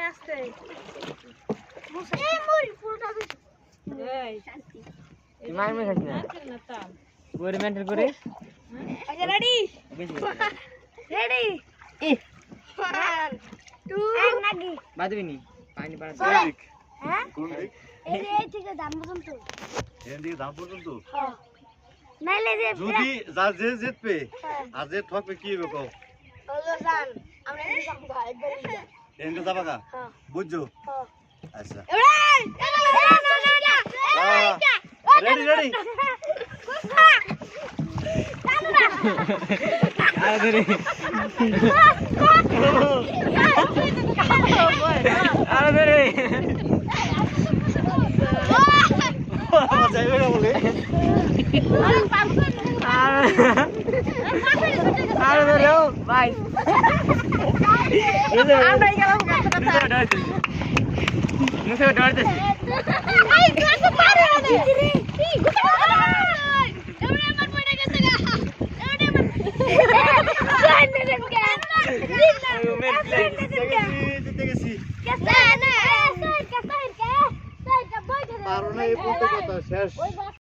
আস্তে এই মরি পুরোটা এই শান্তি মার মে খাইছ না ওরে মেন্টাল করে আচ্ছা রেডি রেডি 1 2 এক নাকি বাদবি নি পানি পাড়া হ্যাঁ কোন দিক এই থেকে দাম পর্যন্ত এর দিকে দাম পর্যন্ত হ্যাঁ নাইলে যে যদি যা যে জিতবে আর যে ঠকবে কি হবে কও হলো জান আমরা কি যাব ভাই এন্ড যাবা কা হ্যাঁ বুঝছো হ্যাঁ আচ্ছা রেডি রেডি রেডি আরে ধরে আরে ধরে যাইবে না বলে আরে ধরে ভাই আমরা গেলাম কথা মুখে ডরতে এই কত পারে না রে এই গুটা এমন আমার পড়ে গেছে গা জিতে গেছি কেসা না কেসা কে পারো না এই বলতে কথা শেষ